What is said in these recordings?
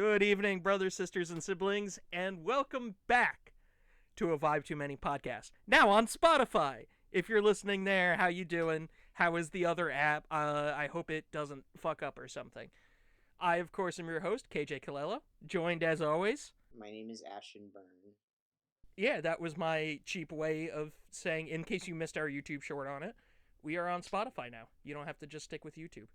Good evening, brothers, sisters, and siblings, and welcome back to a Vibe Too Many podcast. Now on Spotify. If you're listening there, how you doing? How is the other app? I hope it doesn't fuck up or something. I, of course, am your host, KJ Collelo, joined as always. My name is Ashton Byrne. Yeah, that was my cheap way of saying, in case you missed our YouTube short on it, we are on Spotify now. You don't have to just stick with YouTube.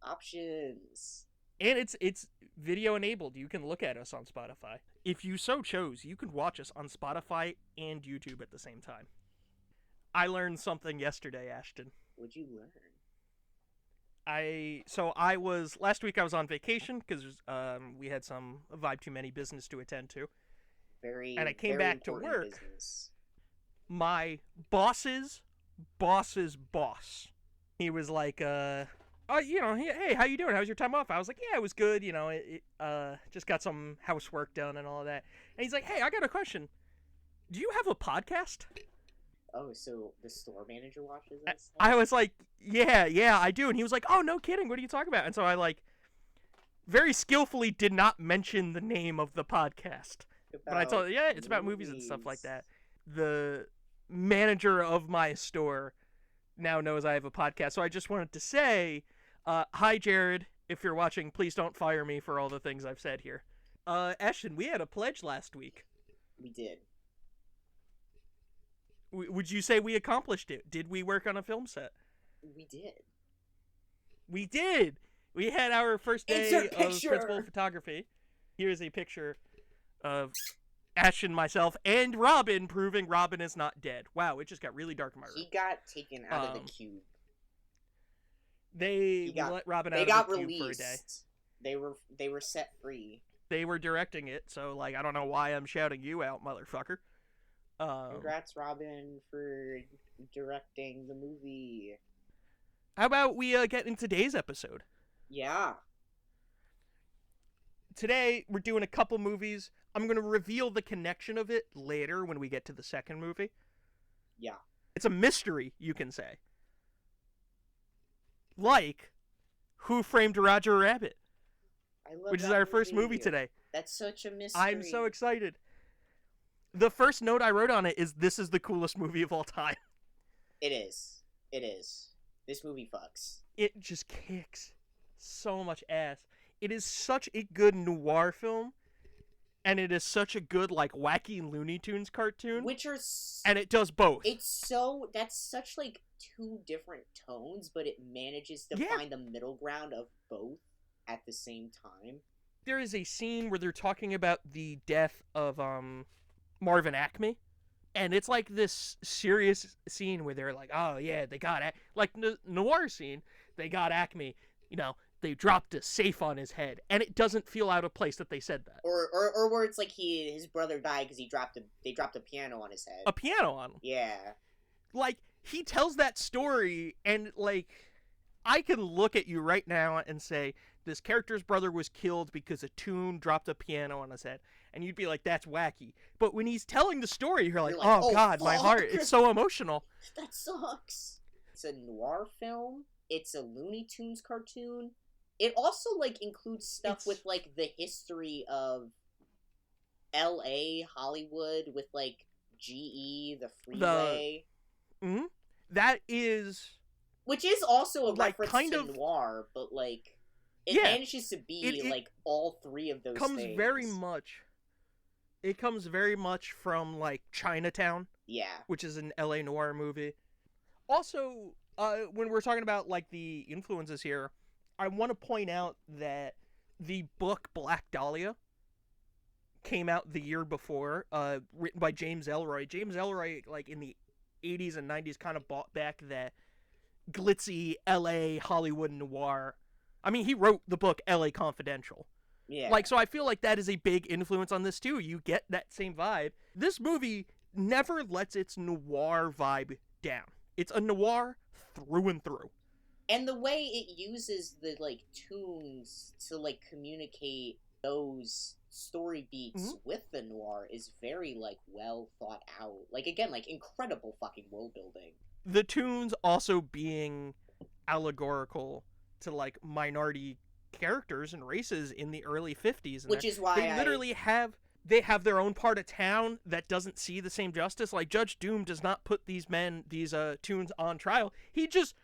Options. And it's video enabled. You can look at us on Spotify. If you so chose, you can watch us on Spotify and YouTube at the same time. I learned something yesterday, Ashton. What'd you learn? Last week I was on vacation because we had some Vibe Too Many business to attend to. And I came back to work. Business. My boss's boss's boss. He was like, hey, how you doing? How was your time off? I was like, yeah, it was good. Just got some housework done and all that. And he's like, hey, I got a question. Do you have a podcast? Oh, so the store manager watches us? I was like, yeah, I do. And he was like, oh, no kidding. What are you talking about? And so I very skillfully did not mention the name of the podcast. But I told him, yeah, it's about movies and stuff like that. The manager of my store now knows I have a podcast. So I just wanted to say, hi, Jared. If you're watching, please don't fire me for all the things I've said here. Ashton, we had a pledge last week. We did. Would you say we accomplished it? Did we work on a film set? We did. We did! We had our first day of principal photography. Here's a picture of Ashton, myself, and Robin, proving Robin is not dead. Wow, it just got really dark in my room. He got taken out of the cube. They let Robin out of the cube for a day. They were set free. They were directing it, so I don't know why I'm shouting you out, motherfucker. Congrats, Robin, for directing the movie. How about we get into today's episode? Yeah. Today, we're doing a couple movies. I'm going to reveal the connection of it later when we get to the second movie. Yeah. It's a mystery, you can say. Like, Who Framed Roger Rabbit? Which is our first movie today. That's such a mystery. I'm so excited. The first note I wrote on it is, this is the coolest movie of all time. It is. It is. This movie fucks. It just kicks so much ass. It is such a good noir film, and it is such a good, wacky Looney Tunes cartoon. And it does both. That's such, two different tones, but it manages to find the middle ground of both at the same time. There is a scene where they're talking about the death of, Marvin Acme, and it's this serious scene where they're like, oh yeah, they got noir scene, they got Acme, they dropped a safe on his head, and it doesn't feel out of place that they said that. Or where it's his brother died because they dropped a piano on his head. A piano on him. Yeah. He tells that story, and I can look at you right now and say, this character's brother was killed because a tune dropped a piano on his head. And you'd be like, that's wacky. But when he's telling the story, you're like, oh God, fuck. My heart. It's so emotional. That sucks. It's a noir film. It's a Looney Tunes cartoon. It also, includes stuff with, the history of L.A., Hollywood, with, GE, the freeway. That is... Which is also a reference to noir, but, it manages to be, all three of those things. It comes very much from, Chinatown. Yeah. Which is an LA noir movie. Also, when we're talking about, the influences here, I want to point out that the book Black Dahlia came out the year before, written by James Ellroy. James Ellroy, in the 80s and 90s, kind of brought back that glitzy LA Hollywood noir. I mean, he wrote the book LA Confidential. Yeah. So I feel like that is a big influence on this too. You get that same vibe. This movie never lets its noir vibe down. It's a noir through and through. And the way it uses the tunes to communicate those story beats with the noir is very well thought out. Again, incredible fucking world building. The tunes also being allegorical to minority characters and races in the early 50s. Which is why they literally have their own part of town that doesn't see the same justice. Like, Judge Doom does not put these Toons on trial. He just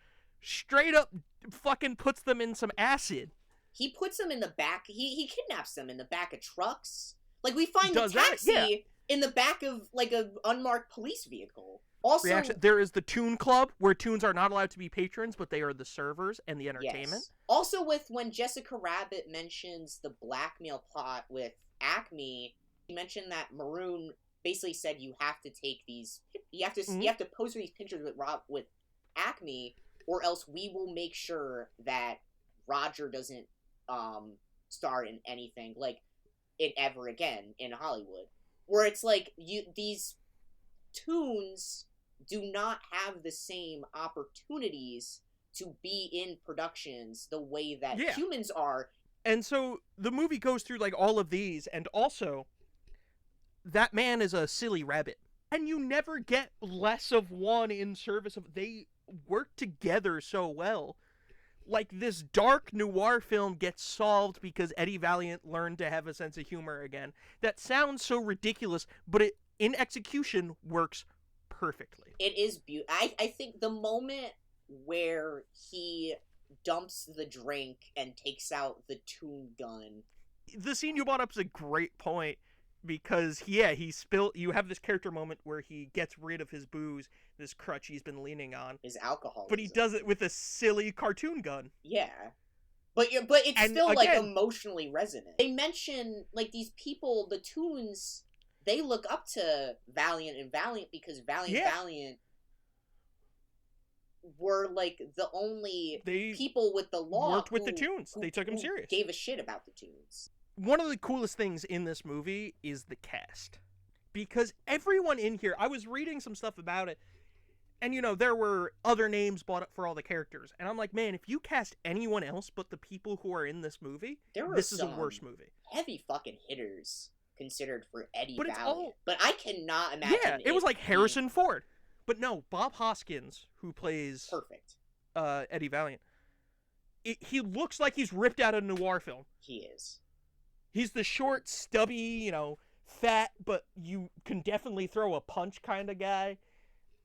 straight up fucking puts them in some acid. He puts them in the back. He kidnaps them in the back of trucks. Like, we find the taxi in the back of, like, an unmarked police vehicle. Also, there is the Toon Club, where Toons are not allowed to be patrons, but they are the servers and the entertainment. Yes. Also, when Jessica Rabbit mentions the blackmail plot with Acme, he mentioned that Maroon basically said you have to take these, you have to pose for these pictures with Acme, or else we will make sure that Roger doesn't star in anything like it ever again in Hollywood. Where it's like these Toons do not have the same opportunities to be in productions the way that humans are. And so the movie goes through like all of these, and also that man is a silly rabbit. And you never get less of one in service of, they work together so well. Like, this dark noir film gets solved because Eddie Valiant learned to have a sense of humor again. That sounds so ridiculous, but it, in execution, works perfectly. It is beautiful. I think the moment where he dumps the drink and takes out the Toon gun. The scene you brought up is a great point, because, he spilled, you have this character moment where he gets rid of his booze, this crutch he's been leaning on. His alcohol. But he does it with a silly cartoon gun. Yeah. But it's still, like, emotionally resonant. They mention, like, these people, the Toons, they look up to Valiant and Valiant because Valiant were, like, the only people with the law worked with the Toons. They took them serious. Gave a shit about the Toons. One of the coolest things in this movie is the cast. Because everyone in here, I was reading some stuff about it, and, there were other names brought up for all the characters. And I'm like, man, if you cast anyone else but the people who are in this movie, this is a worse movie. Heavy fucking hitters considered for Eddie Valiant. But I cannot imagine. Yeah, it was like Harrison Ford. But no, Bob Hoskins, who plays Eddie Valiant, he looks like he's ripped out of a noir film. He is. He's the short, stubby, fat, but you can definitely throw a punch kind of guy.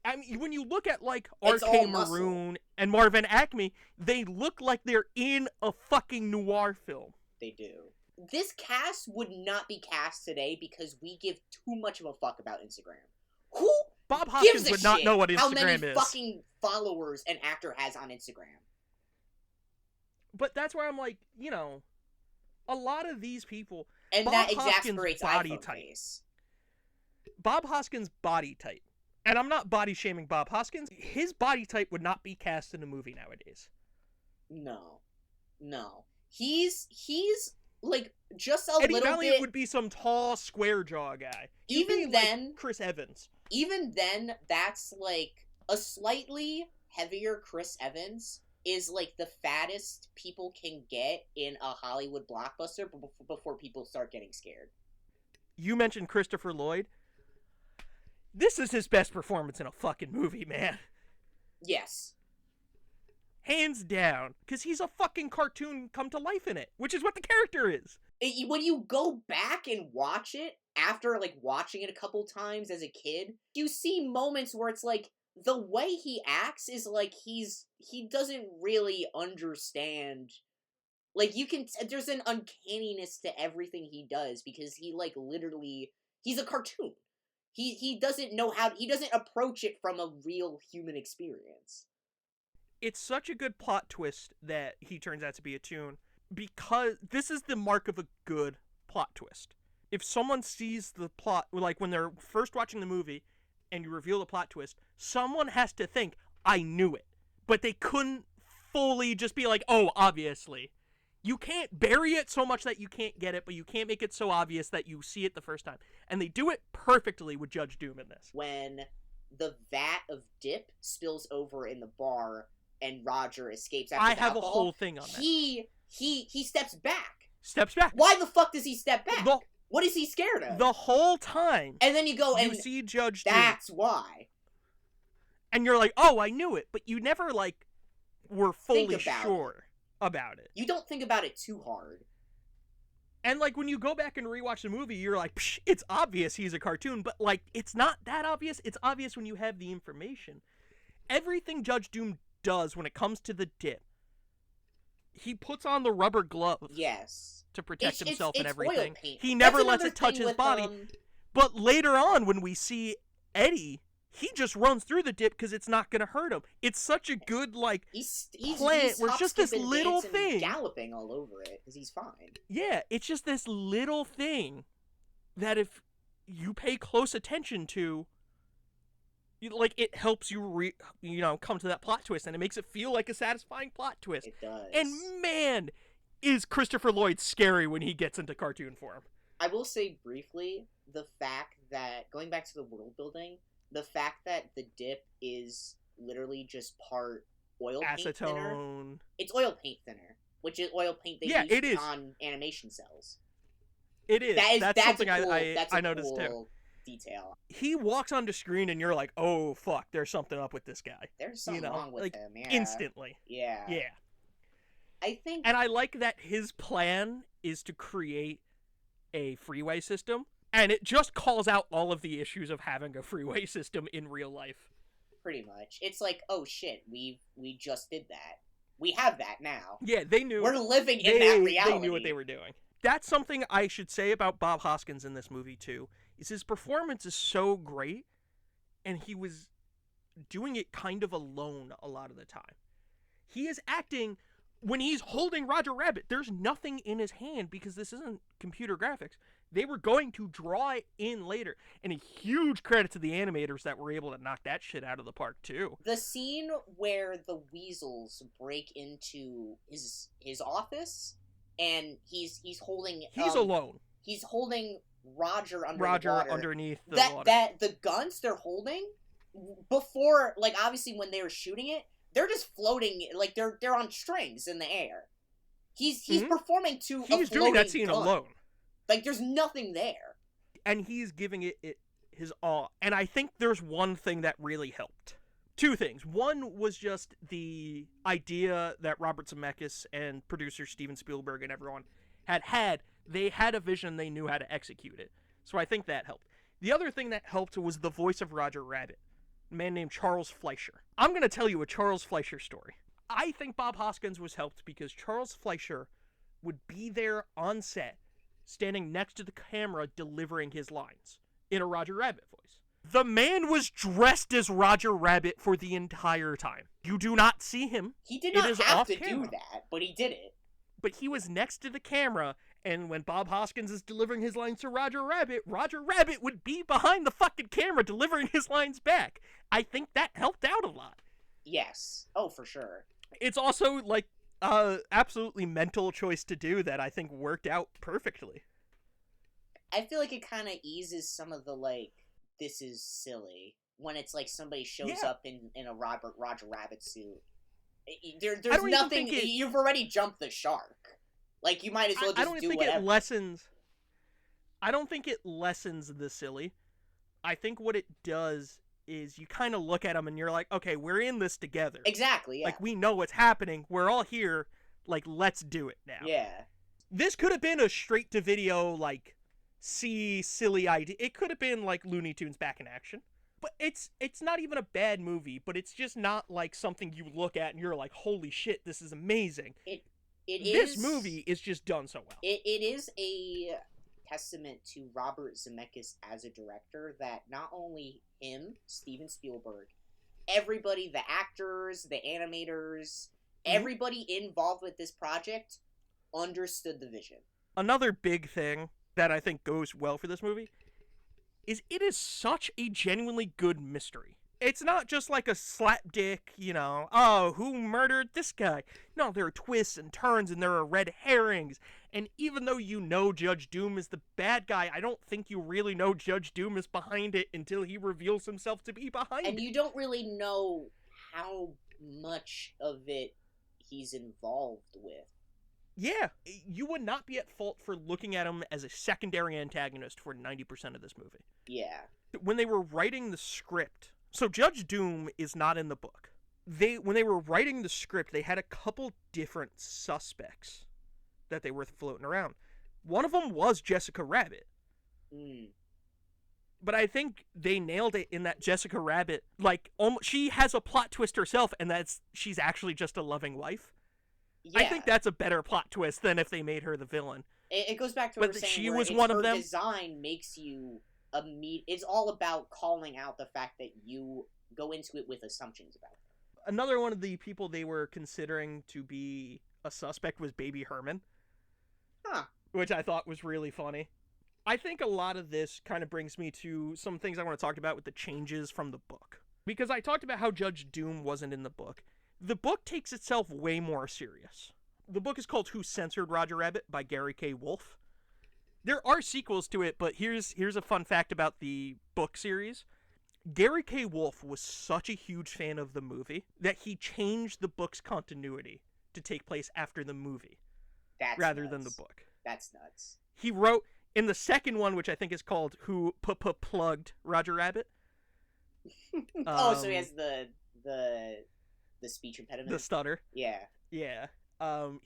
I mean, when you look at, like, R.K. Maroon and Marvin Acme, they look like they're in a fucking noir film. They do. This cast would not be cast today because we give too much of a fuck about Instagram. Who Bob Hoskins would not know what Instagram is. How many fucking followers an actor has on Instagram? But that's where I'm like, a lot of these people, and Bob that Hoskins' exasperates body type. Bob Hoskins' body type, and I'm not body shaming Bob Hoskins, his body type would not be cast in a movie nowadays. No. He's like just a Eddie little Valiant bit. Would be some tall, square jaw guy. Even then, like Chris Evans. Even then, that's like a slightly heavier Chris Evans is like the fattest people can get in a Hollywood blockbuster before people start getting scared. You mentioned Christopher Lloyd. This is his best performance in a fucking movie, man. Yes. Hands down. Because he's a fucking cartoon come to life in it, which is what the character is. When you go back and watch it, after like watching it a couple times as a kid, you see moments where it's like, the way he acts is like he doesn't really understand. Like, there's an uncanniness to everything he does because he, like, literally, he's a cartoon. He doesn't know he doesn't approach it from a real human experience. It's such a good plot twist that he turns out to be a Toon, because this is the mark of a good plot twist. If someone sees the plot, like when they're first watching the movie, and you reveal the plot twist, someone has to think, I knew it. But they couldn't fully just be like, oh, obviously. You can't bury it so much that you can't get it, but you can't make it so obvious that you see it the first time. And they do it perfectly with Judge Doom in this. When the vat of dip spills over in the bar and Roger escapes after I have alcohol, a whole thing on that. He steps back. Steps back. Why the fuck does he step back? What is he scared of? The whole time. And then you go and you see Judge Doom. That's why. And you're like, oh, I knew it. But you never, like, were fully sure about it. You don't think about it too hard. And, like, when you go back and rewatch the movie, you're like, psh, it's obvious he's a cartoon, but, like, it's not that obvious. It's obvious when you have the information. Everything Judge Doom does when it comes to the dip, he puts on the rubber gloves. Yes. To protect himself and it's everything. Oil paint. He never That's lets another it touch thing his with, body. But later on, when we see Eddie, he just runs through the dip because it's not going to hurt him. It's such a good, like, plant where it's just this little thing. Galloping all over it because he's fine. Yeah, it's just this little thing that if you pay close attention to, like, it helps you, come to that plot twist, and it makes it feel like a satisfying plot twist. It does. And man, is Christopher Lloyd scary when he gets into cartoon form. I will say briefly, the fact that, going back to the world building, the fact that the dip is literally just part oil paint thinner. It's oil paint thinner, which is oil paint they use on animation cells. It is. That's something I noticed cool too. Detail. He walks onto screen and you're like, oh fuck, there's something up with this guy. There's something wrong with him, yeah. Instantly. Yeah. Yeah. And I like that his plan is to create a freeway system, and it just calls out all of the issues of having a freeway system in real life. Pretty much. It's like, oh shit, we just did that. We have that now. Yeah, they knew. We're living in that reality. They knew what they were doing. That's something I should say about Bob Hoskins in this movie, too, is his performance is so great, and he was doing it kind of alone a lot of the time. He is acting... When he's holding Roger Rabbit, there's nothing in his hand because this isn't computer graphics. They were going to draw it in later. And a huge credit to the animators that were able to knock that shit out of the park, too. The scene where the weasels break into his office and he's holding... He's alone. He's holding Roger the water. Underneath the water. The guns they're holding, before, like, obviously when they were shooting it, they're just floating, like, they're on strings in the air. He's performing to He's doing that scene alone. Like, there's nothing there. And he's giving it his all. And I think there's one thing that really helped. Two things. One was just the idea that Robert Zemeckis and producer Steven Spielberg and everyone had. They had a vision, they knew how to execute it. So I think that helped. The other thing that helped was the voice of Roger Rabbit. A man named Charles Fleischer. I'm going to tell you a Charles Fleischer story. I think Bob Hoskins was helped because Charles Fleischer would be there on set, standing next to the camera delivering his lines in a Roger Rabbit voice. The man was dressed as Roger Rabbit for the entire time. You do not see him. He did not have to do that, but he did it. But he was next to the camera, and when Bob Hoskins is delivering his lines to Roger Rabbit would be behind the fucking camera delivering his lines back. I think that helped out a lot. Yes. Oh, for sure. It's also, like, absolutely mental choice to do that I think worked out perfectly. I feel like it kind of eases some of the, like, this is silly, when it's like somebody shows up in a Roger Rabbit suit. There's nothing. You've already jumped the shark. Like, you might as well just do whatever. I don't think it lessens the silly. I think what it does is you kind of look at them and you're like, okay, we're in this together. Exactly, yeah. Like, we know what's happening. We're all here. Like, let's do it now. Yeah. This could have been a straight-to-video, like, silly idea. It could have been, like, Looney Tunes back in action. But it's not even a bad movie, but it's just not, like, something you look at and you're like, holy shit, this is amazing. This movie is just done so well. It is a testament to Robert Zemeckis as a director that not only him, Steven Spielberg, everybody, the actors, the animators, everybody involved with this project understood the vision. Another big thing that I think goes well for this movie is it is such a genuinely good mystery. It's not just like a slapdick, oh, who murdered this guy? No, there are twists and turns and there are red herrings. And even though you know Judge Doom is the bad guy, I don't think you really know Judge Doom is behind it until he reveals himself to be behind it. And you don't really know how much of it he's involved with. Yeah, you would not be at fault for looking at him as a secondary antagonist for 90% of this movie. Yeah. When they were writing the script, so Judge Doom is not in the book. when they were writing the script, they had a couple different suspects that they were floating around. One of them was Jessica Rabbit. But I think they nailed it in that Jessica Rabbit, like, she has a plot twist herself, and she's actually just a loving wife. Yeah. I think that's a better plot twist than if they made her the villain. It goes back to what saying, she was one of them. Design makes you it's all about calling out the fact that you go into it with assumptions about her. Another one of the people they were considering to be a suspect was Baby Herman. Huh. Which I thought was really funny. I think a lot of this kind of brings me to some things I want to talk about with the changes from the book. Because I talked about how Judge Doom wasn't in the book. The book takes itself way more serious. The book is called Who Censored Roger Rabbit by Gary K. Wolfe. There are sequels to it, but here's a fun fact about the book series. Gary K. Wolfe was such a huge fan of the movie that he changed the book's continuity to take place after the movie rather than the book. That's nuts. He wrote in the second one, which I think is called Who Plugged Roger Rabbit. So he has the speech impediment? The stutter. Yeah. Yeah.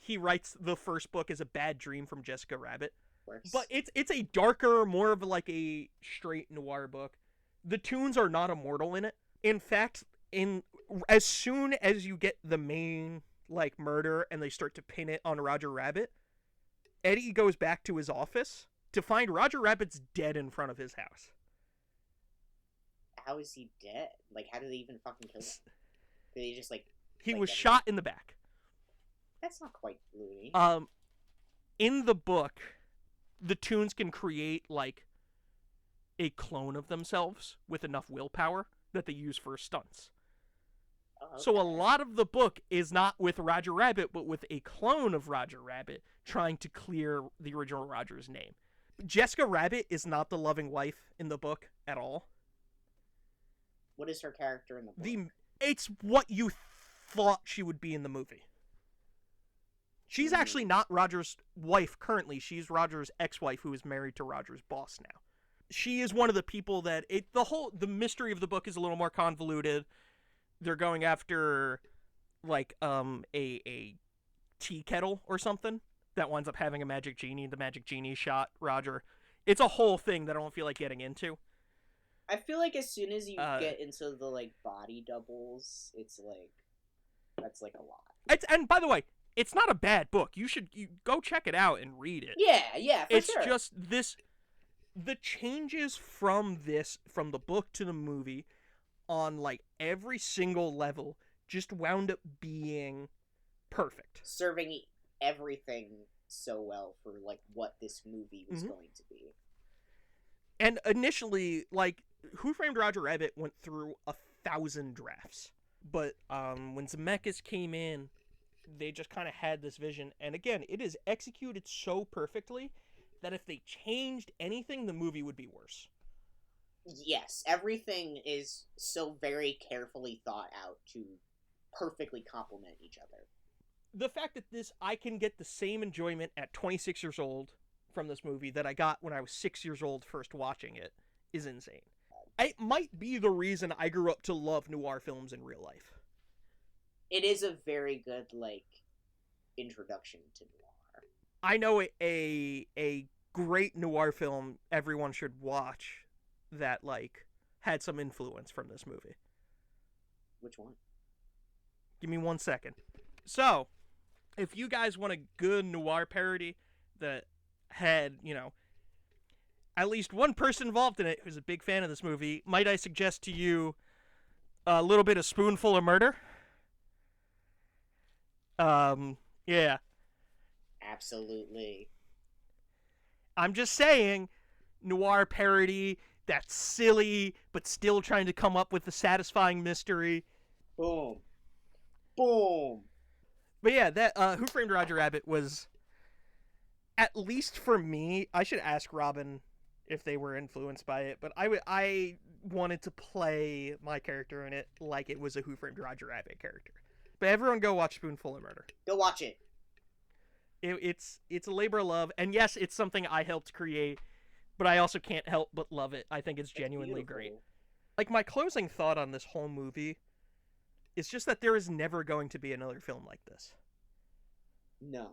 He writes the first book as a bad dream from Jessica Rabbit. Works. But it's a darker, more of like a straight noir book. The Toons are not immortal in it. In fact, as soon as you get the main like murder and they start to pin it on Roger Rabbit, Eddie goes back to his office to find Roger Rabbit's dead in front of his house. How is he dead? Like, how did they even fucking kill him? Did he just He was shot in the back. That's not quite loony. In the book, the Toons can create like a clone of themselves with enough willpower that they use for stunts. Oh, okay. So a lot of the book is not with Roger Rabbit, but with a clone of Roger Rabbit trying to clear the original Roger's name. Jessica Rabbit is not the loving wife in the book at all. What is her character in the book? It's what you thought she would be in the movie. She's actually not Roger's wife currently. She's Roger's ex-wife who is married to Roger's boss now. She is one of the people that the mystery of the book is a little more convoluted. They're going after like a tea kettle or something that winds up having a magic genie. The magic genie shot Roger. It's a whole thing that I don't feel like getting into. I feel like as soon as you get into the like body doubles, it's like that's like a lot. And by the way, it's not a bad book. You go check it out and read it. Yeah, for it's sure. It's just the changes from the book to the movie on like every single level just wound up being perfect. Serving everything so well for like what this movie was going to be. And initially, like, Who Framed Roger Rabbit went through 1,000 drafts. But when Zemeckis came in, they just kind of had this vision. And again, it is executed so perfectly that if they changed anything, the movie would be worse. Yes, everything is so very carefully thought out to perfectly complement each other. The fact that I can get the same enjoyment at 26 years old from this movie that I got when I was 6 years old first watching it is insane. It might be the reason I grew up to love noir films in real life. It is a very good, like, introduction to noir. I know a great noir film everyone should watch that, like, had some influence from this movie. Which one? Give me 1 second. So, if you guys want a good noir parody that had, at least one person involved in it who's a big fan of this movie, might I suggest to you a little bit of Spoonful of Murder? Yeah. Absolutely. I'm just saying, noir parody that's silly, but still trying to come up with a satisfying mystery. Boom. Boom. But yeah, that Who Framed Roger Rabbit was, at least for me, I should ask Robin if they were influenced by it, but I wanted to play my character in it like it was a Who Framed Roger Rabbit character. But everyone go watch Spoonful of Murder. Go watch it. It's a labor of love, and yes, it's something I helped create, but I also can't help but love it. I think it's genuinely great. Like, my closing thought on this whole movie It's just that there is never going to be another film like this. No.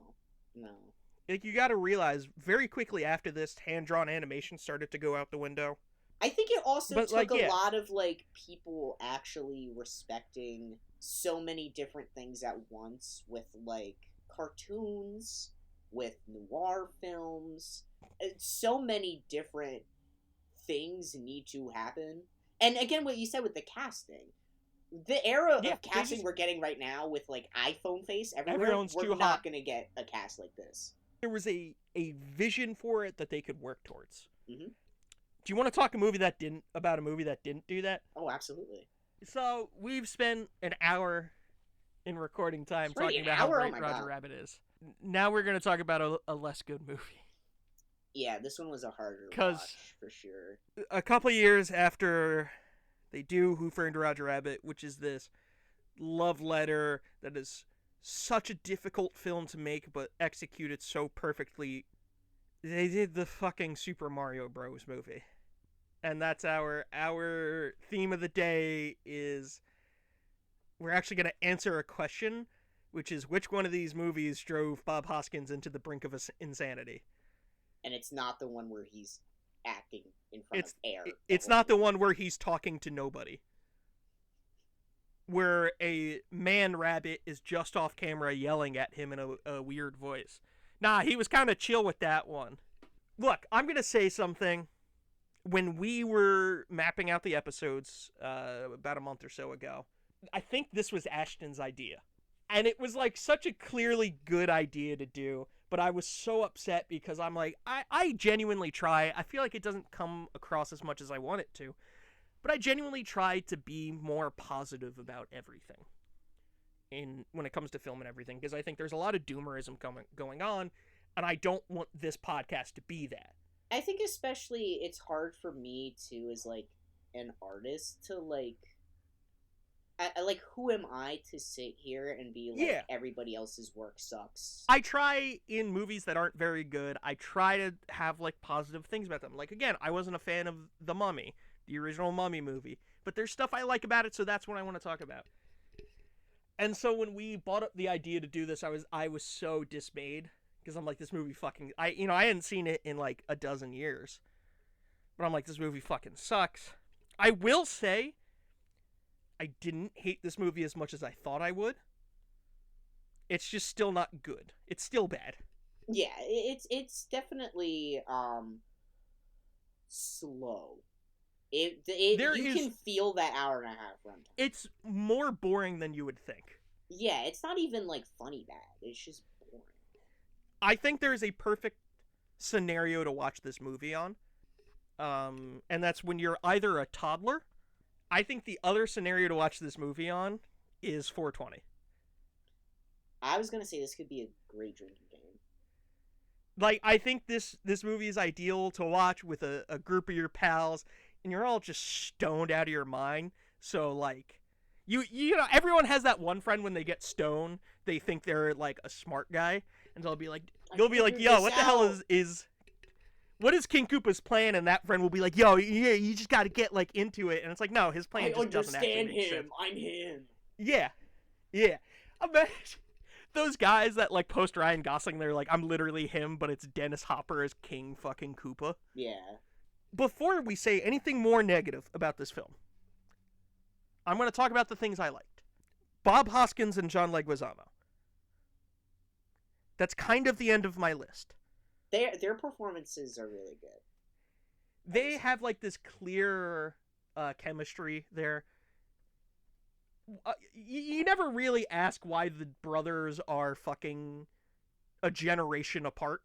Like, you gotta realize, very quickly after this, hand-drawn animation started to go out the window. I think it also But, took like, yeah. a lot of, like, people actually respecting so many different things at once with, like, cartoons, with noir films. So many different things need to happen. And again, what you said with the casting. The era Yeah, of casting we're getting right now with, like, iPhone face everywhere, Everyone's we're too not hot. going to get a cast like this. There was a vision for it that they could work towards. Mm-hmm. Do you want to talk about a movie that didn't do that? Oh, absolutely. So, we've spent an hour in recording time It's already talking an about hour? how Oh great my Roger God. Rabbit is. Now we're going to talk about a less good movie. Yeah, this one was a harder 'Cause- watch, for sure. A couple of years after they do Who Framed Roger Rabbit, which is this love letter that is such a difficult film to make but executed so perfectly, they did the fucking Super Mario Bros. Movie. And that's our theme of the day. Is we're actually going to answer a question, which is, which one of these movies drove Bob Hoskins into the brink of insanity? And it's not the one where he's acting in front of air. It's not the one where he's talking to nobody. Where a man rabbit is just off camera yelling at him in a weird voice. Nah, he was kind of chill with that one. Look, I'm going to say something. When we were mapping out the episodes about a month or so ago, I think this was Ashton's idea. And it was like such a clearly good idea to do, but I was so upset because I'm like, I genuinely try. I feel like it doesn't come across as much as I want it to, but I genuinely try to be more positive about everything when it comes to film and everything, because I think there's a lot of doomerism going on, and I don't want this podcast to be that. I think especially it's hard for me too, as like an artist, to like, like, who am I to sit here and be like, everybody else's work sucks? I try, in movies that aren't very good, I try to have like positive things about them. Like, again, I wasn't a fan of The Mummy, the original Mummy movie, but there's stuff I like about it, so that's what I want to talk about. And so when we brought up the idea to do this, I was so dismayed. Because I'm like, this movie fucking... I hadn't seen it in like a dozen years. But I'm like, this movie fucking sucks. I will say, I didn't hate this movie as much as I thought I would. It's just still not good. It's still bad. Yeah, it's definitely slow. You can feel that hour and a half runtime. It's more boring than you would think. Yeah, it's not even like funny bad. It's just boring. I think there is a perfect scenario to watch this movie on. And that's when you're either a toddler. I think the other scenario to watch this movie on is 420. I was going to say this could be a great drinking game. Like, I think this movie is ideal to watch with a group of your pals, and you're all just stoned out of your mind. So, like, you know, everyone has that one friend when they get stoned, they think they're, like, a smart guy. And they'll be like, you'll be like, yo, what the hell what is King Koopa's plan? And that friend will be like, yo, yeah, you just got to get like into it. And it's like, no, his plan just doesn't actually make sense. I'm him. Yeah. Imagine those guys that like post Ryan Gosling, they're like, I'm literally him, but it's Dennis Hopper as King fucking Koopa. Yeah. Before we say anything more negative about this film, I'm going to talk about the things I liked. Bob Hoskins and John Leguizamo. That's kind of the end of my list. Their performances are really good. They have like this clear chemistry there. You never really ask why the brothers are fucking a generation apart.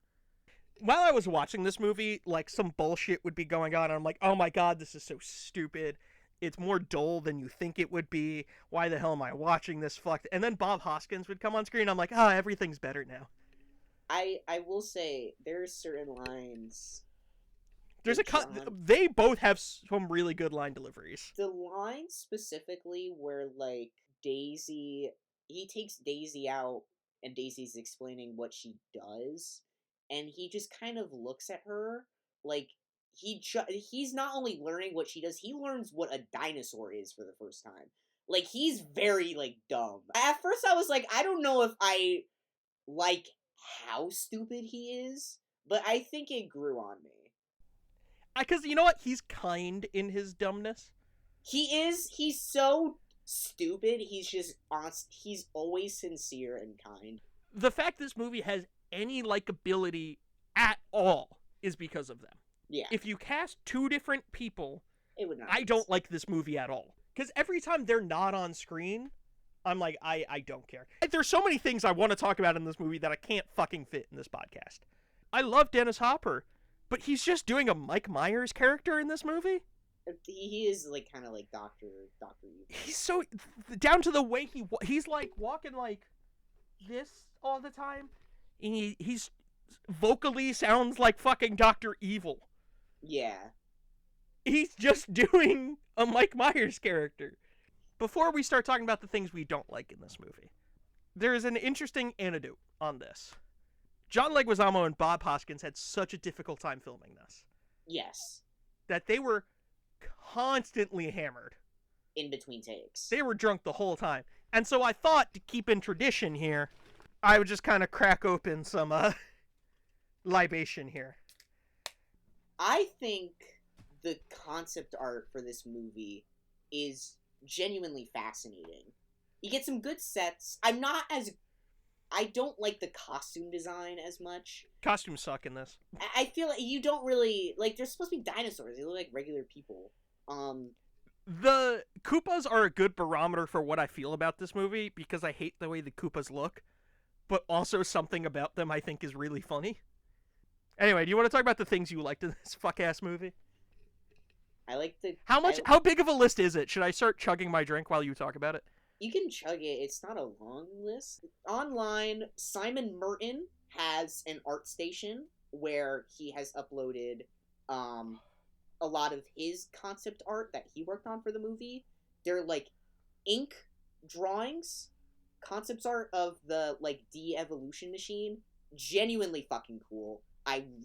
While I was watching this movie, like, some bullshit would be going on, and I'm like, oh my god, this is so stupid. It's more dull than you think it would be. Why the hell am I watching this? Fucked. And then Bob Hoskins would come on screen, I'm like, oh, everything's better now. I will say, there's certain lines... They both have some really good line deliveries. The line specifically where, like, Daisy... He takes Daisy out, and Daisy's explaining what she does, and he just kind of looks at her like... He's not only learning what she does, he learns what a dinosaur is for the first time. Like, he's very, like, dumb. At first I was like, I don't know if I like how stupid he is, but I think it grew on me. Because you know what? He's kind in his dumbness. He's so stupid, he's always sincere and kind. The fact this movie has any likability at all is because of them. Yeah. If you cast two different people, It would not. I don't like this movie at all. Because every time they're not on screen, I'm like, I don't care. There's so many things I want to talk about in this movie that I can't fucking fit in this podcast. I love Dennis Hopper, but he's just doing a Mike Myers character in this movie. He is, like, kind of like Dr. Evil. He's so... Down to the way he's, like, walking like this all the time. And he's vocally sounds like fucking Dr. Evil. Yeah. He's just doing a Mike Myers character. Before we start talking about the things we don't like in this movie, there is an interesting anecdote on this. John Leguizamo and Bob Hoskins had such a difficult time filming this. Yes. That they were constantly hammered. In between takes. They were drunk the whole time. And so I thought, to keep in tradition here, I would just kind of crack open some libation here. I think the concept art for this movie is genuinely fascinating. You get some good sets. I don't like the costume design as much. Costumes suck in this. I feel like you don't really, like, they're supposed to be dinosaurs. They look like regular people. The Koopas are a good barometer for what I feel about this movie, because I hate the way the Koopas look, but also something about them I think is really funny. Anyway, do you want to talk about the things you liked in this fuck-ass movie? I like the... How big of a list is it? Should I start chugging my drink while you talk about it? You can chug it. It's not a long list. Online, Simon Merton has an art station where he has uploaded a lot of his concept art that he worked on for the movie. They're, like, ink drawings, concept art of the, like, de-evolution machine. Genuinely fucking cool.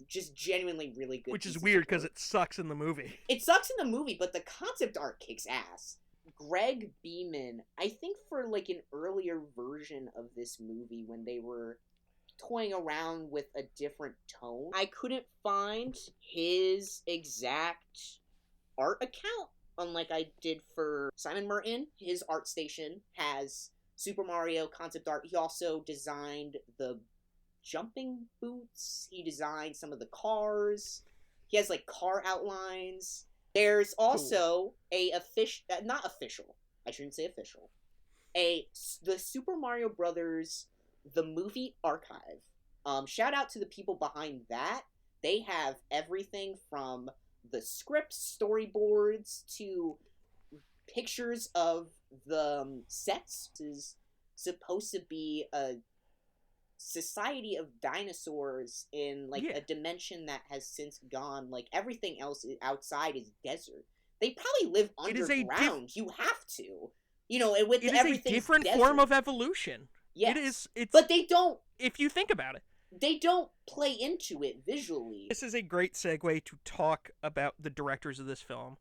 Just genuinely really good. Which is weird because it sucks in the movie. It sucks in the movie, but the concept art kicks ass. Greg Beeman, I think for like an earlier version of this movie when they were toying around with a different tone, I couldn't find his exact art account, unlike I did for Simon Merton. His art station has Super Mario concept art. He also designed the jumping boots. He designed some of the cars. He has like car outlines. There's also not official. I shouldn't say official. The Super Mario Brothers the movie archive. Shout out to the people behind that. They have everything from the scripts, storyboards to pictures of the sets. This is supposed to be a society of dinosaurs in like a dimension that has since gone. Like everything else outside is desert. They probably live underground. You have to, with it everything. It is a different form of evolution. Yes, it is. But they don't. If you think about it, they don't play into it visually. This is a great segue to talk about the directors of this film,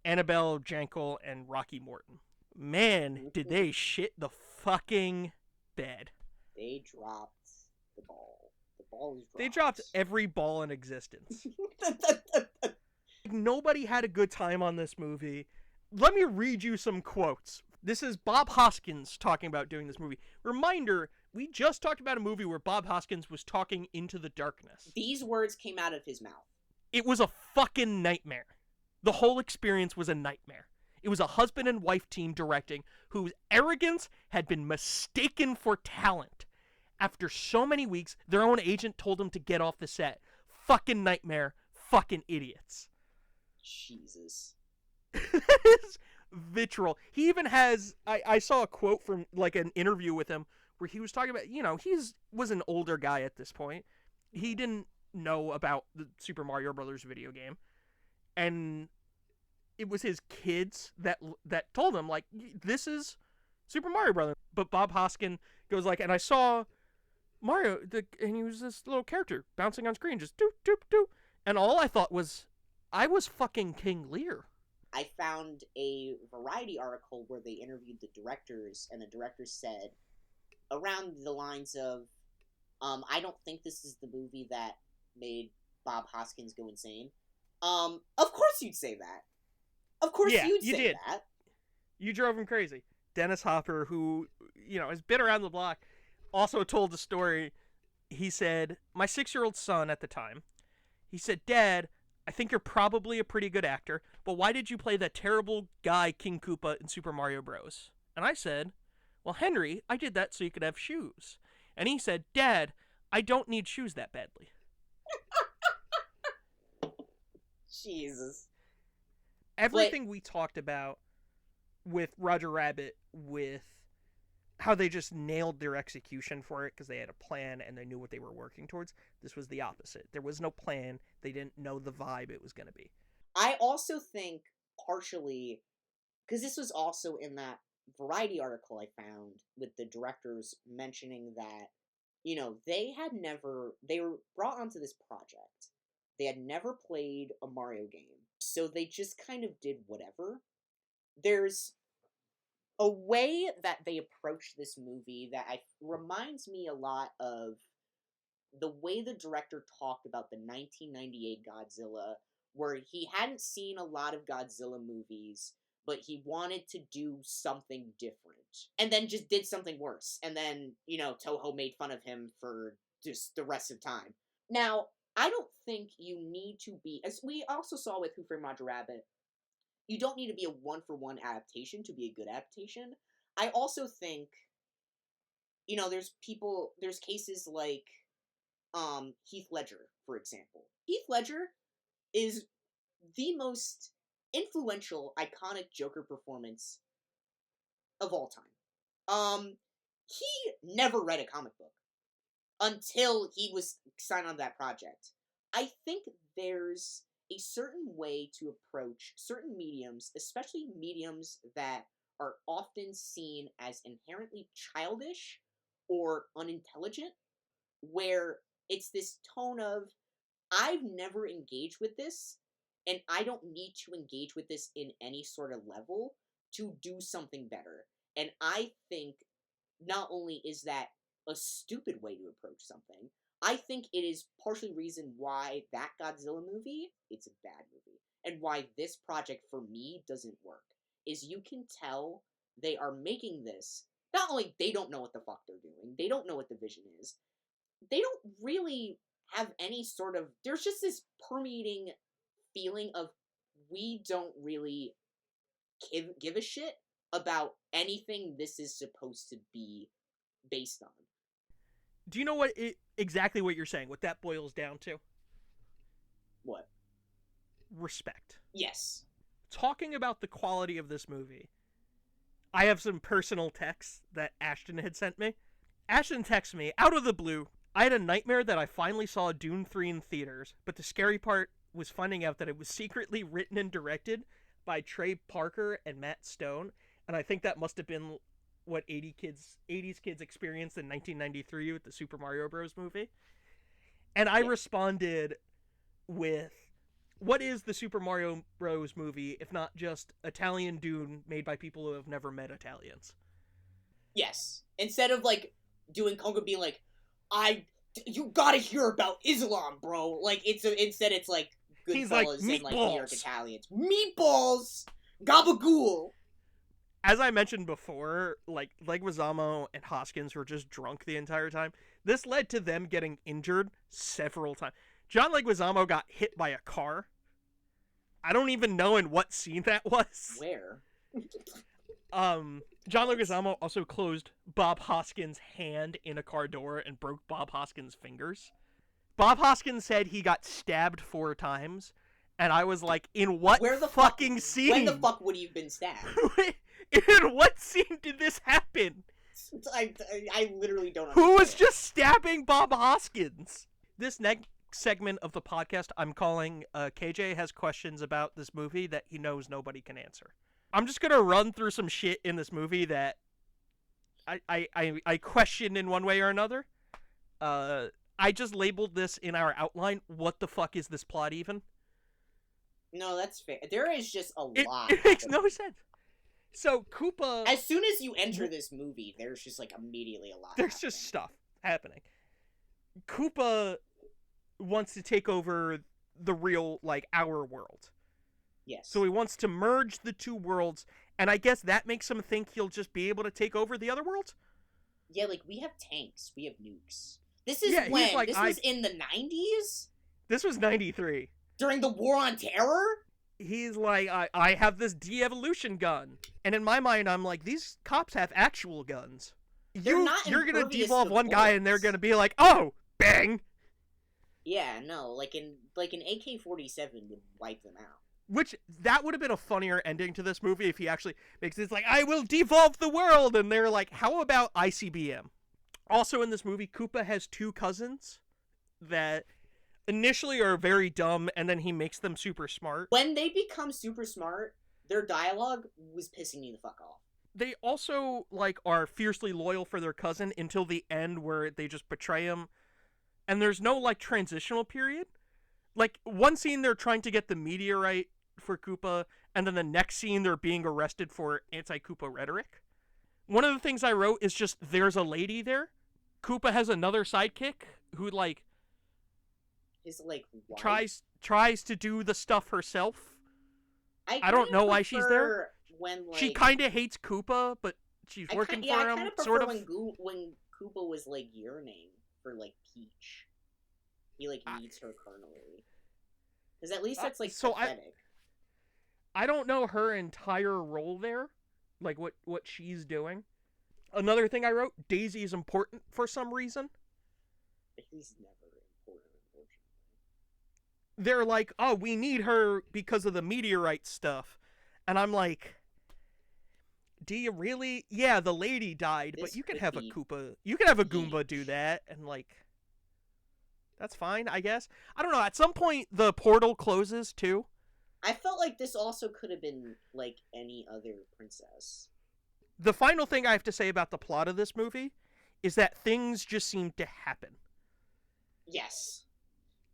Annabelle Jankel and Rocky Morton. Man, did they shit the fucking bed. They dropped the ball. The ball is dropped. They dropped every ball in existence. Nobody had a good time on this movie. Let me read you some quotes. This is Bob Hoskins talking about doing this movie. Reminder, we just talked about a movie where Bob Hoskins was talking into the darkness. These words came out of his mouth. It was a fucking nightmare. The whole experience was a nightmare. It was a husband and wife team directing whose arrogance had been mistaken for talent. After so many weeks, their own agent told them to get off the set. Fucking nightmare. Fucking idiots. Jesus. That is vitriol. He even has, I saw a quote from like an interview with him where he was talking about, was an older guy at this point. He didn't know about the Super Mario Brothers video game. And it was his kids that told him, like, this is Super Mario Brothers. But Bob Hoskins goes like, and I saw Mario, and he was this little character bouncing on screen, just doop, doop, doop. And all I thought was, I was fucking King Lear. I found a Variety article where they interviewed the directors, and the directors said around the lines of, I don't think this is the movie that made Bob Hoskins go insane. Of course you'd say that. Of course you'd say that. You drove him crazy. Dennis Hopper, who, has been around the block, also told the story. He said, my 6-year-old son at the time, he said, Dad, I think you're probably a pretty good actor, but why did you play that terrible guy King Koopa in Super Mario Bros? And I said, well, Henry, I did that so you could have shoes. And he said, Dad, I don't need shoes that badly. Jesus. Everything we talked about with Roger Rabbit, with how they just nailed their execution for it because they had a plan and they knew what they were working towards, this was the opposite. There was no plan. They didn't know the vibe it was going to be. I also think partially, because this was also in that Variety article I found with the directors mentioning that, they were brought onto this project. They had never played a Mario game, so they just kind of did whatever. There's a way that they approach this movie that reminds me a lot of the way the director talked about the 1998 Godzilla, where he hadn't seen a lot of Godzilla movies, but he wanted to do something different, and then just did something worse, and then, Toho made fun of him for just the rest of time. Now, I don't think you need to be, as we also saw with Who Framed Roger Rabbit, you don't need to be a one-for-one adaptation to be a good adaptation. I also think, there's cases like Heath Ledger, for example. Heath Ledger is the most influential, iconic Joker performance of all time. He never read a comic book until he was signed on that project. I think there's a certain way to approach certain mediums, especially mediums that are often seen as inherently childish or unintelligent, where it's this tone of, I've never engaged with this, and I don't need to engage with this in any sort of level to do something better. And I think not only is that a stupid way to approach something, I think it is partially reason why that Godzilla movie, it's a bad movie. And why this project, for me, doesn't work. Is you can tell they are making this, not only they don't know what the fuck they're doing, they don't know what the vision is, they don't really have any sort of, there's just this permeating feeling of, we don't really give a shit about anything this is supposed to be based on. Do you know exactly what you're saying, what that boils down to? What? Respect. Yes. Talking about the quality of this movie, I have some personal texts that Ashton had sent me. Ashton texted me, out of the blue, I had a nightmare that I finally saw Dune 3 in theaters, but the scary part was finding out that it was secretly written and directed by Trey Parker and Matt Stone, and I think that must have been what 80s kids experienced in 1993 with the Super Mario Bros. Movie. And I responded with, what is the Super Mario Bros. Movie if not just Italian Dune made by people who have never met Italians? Yes. Instead of, doing Conga being like, you gotta hear about Islam, bro. Instead it's like, Goodfellas and, New York Italians. Meatballs! Gabagool! As I mentioned before, Leguizamo and Hoskins were just drunk the entire time. This led to them getting injured several times. John Leguizamo got hit by a car. I don't even know in what scene that was. Where? John Leguizamo also closed Bob Hoskins' hand in a car door and broke Bob Hoskins' fingers. Bob Hoskins said he got stabbed 4 times, and I was like, in what fucking scene? When the fuck would he have been stabbed? In what scene did this happen? I literally don't understand. Who was just stabbing Bob Hoskins? This next segment of the podcast I'm calling KJ has questions about this movie that he knows nobody can answer. I'm just going to run through some shit in this movie that I question in one way or another. I just labeled this in our outline, what the fuck is this plot even? No, that's fair. There is just a lot. It makes no sense. So Koopa... As soon as you enter this movie, there's just, like, immediately a lot There's happening. just stuff happening. Koopa wants to take over the real, like, our world. Yes. So he wants to merge the two worlds, and I guess that makes him think he'll just be able to take over the other world? Yeah, like, we have tanks. We have nukes. This is Yeah, when? like, this was in the 90s? This was 93. During the War on Terror? He's like, I have this de-evolution gun. And in my mind, I'm like, these cops have actual guns. You're going to devolve one guy and they're going to be like, oh, bang. Yeah, no, like an AK-47 would wipe them out. Which, that would have been a funnier ending to this movie if he actually makes it like, I will devolve the world. And they're like, how about ICBM? Also in this movie, Koopa has two cousins that initially are very dumb, and then he makes them super smart. When they become super smart, their dialogue was pissing me the fuck off. They also, like, are fiercely loyal for their cousin until the end where they just betray him. And there's no, like, transitional period. Like, one scene they're trying to get the meteorite for Koopa, and then the next scene they're being arrested for anti-Koopa rhetoric. One of the things I wrote is just, there's a lady there. Koopa has another sidekick who, like, is like tries to do the stuff herself. I don't know why she's there. When, like, she kind of hates Koopa, but she's working for him. I kind of prefer when Koopa was like yearning for like Peach. He like needs her carnally, because at least that's like pathetic. I don't know her entire role there, like what she's doing. Another thing I wrote: Daisy is important for some reason. He's never important, unfortunately. They're like, oh, we need her because of the meteorite stuff. And I'm like, do you really? Yeah, the lady died, but you can have a Koopa. You can have a Goomba do that, and like, that's fine, I guess. I don't know. At some point, the portal closes, too. I felt like this also could have been, like, any other princess. The final thing I have to say about the plot of this movie is that things just seem to happen. Yes.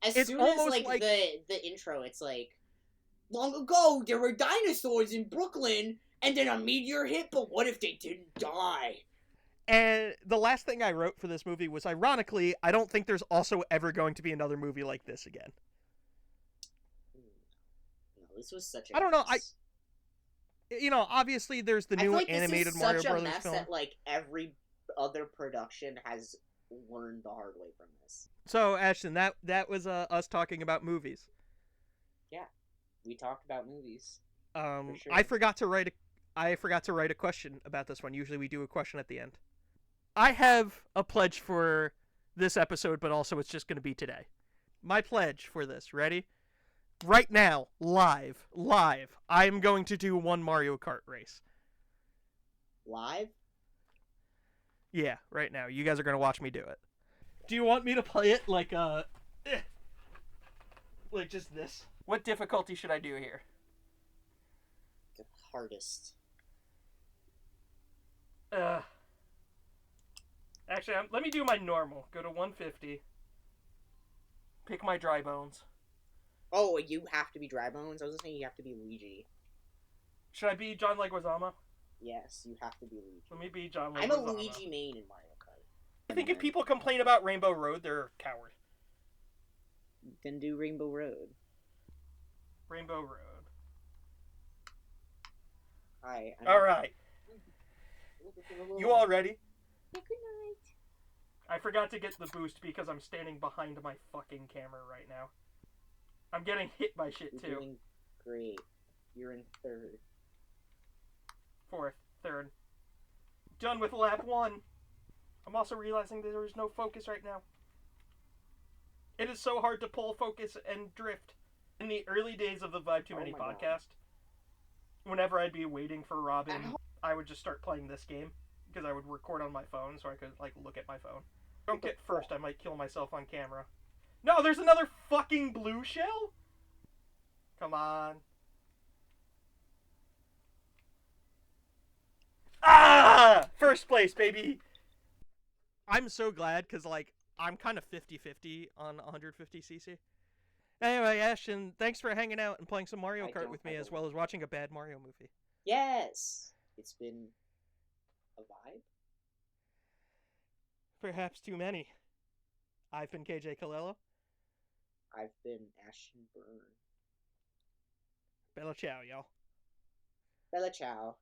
As soon as, like, the intro, it's like, long ago, there were dinosaurs in Brooklyn, and then a meteor hit, but what if they didn't die? And the last thing I wrote for this movie was, ironically, I don't think there's also ever going to be another movie like this again. No, this was such a I don't know, mess. Obviously there's the new animated Mario Brothers film. Such a mess that, like, every other production has learned the hard way from this. So, Ashton, that was us talking about movies. Yeah, we talked about movies. For sure. I forgot to write a question about this one. Usually we do a question at the end. I have a pledge for this episode, but also it's just going to be today. My pledge for this, ready? Right now, live, I am going to do one Mario Kart race. Live? Yeah, right now. You guys are going to watch me do it. Do you want me to play it like like just this? What difficulty should I do here? The hardest. Actually, let me do my normal. Go to 150. Pick my dry bones. Oh, you have to be dry bones? I was saying you have to be Luigi. Should I be John Leguizamo? Yes, you have to be Luigi. Let me be John Leguizamo. I'm a Luigi main in Mario Kart. I think if people complain about Rainbow Road, they're a coward. Then do Rainbow Road. Rainbow Road. Alright. You all ready? Yeah, good night. I forgot to get the boost because I'm standing behind my fucking camera right now. I'm getting hit by shit too. You're doing great. You're in third. Fourth. Third. Done with lap 1. I'm also realizing that there is no focus right now. It is so hard to pull focus and drift. In the early days of the Vibe Too Many podcast, whenever I'd be waiting for Robin, I would just start playing this game. Because I would record on my phone so I could, like, look at my phone. Don't get first, I might kill myself on camera. No, there's another fucking blue shell? Come on. Ah! First place, baby! I'm so glad, because, like, I'm kind of 50-50 on 150cc. Anyway, Ashton, thanks for hanging out and playing some Mario I Kart don't with me, have as a well as watching a bad Mario movie. Yes, it's been a vibe. Perhaps too many. I've been KJ Collelo. I've been Ashton Byrne. Bella ciao, y'all. Bella ciao.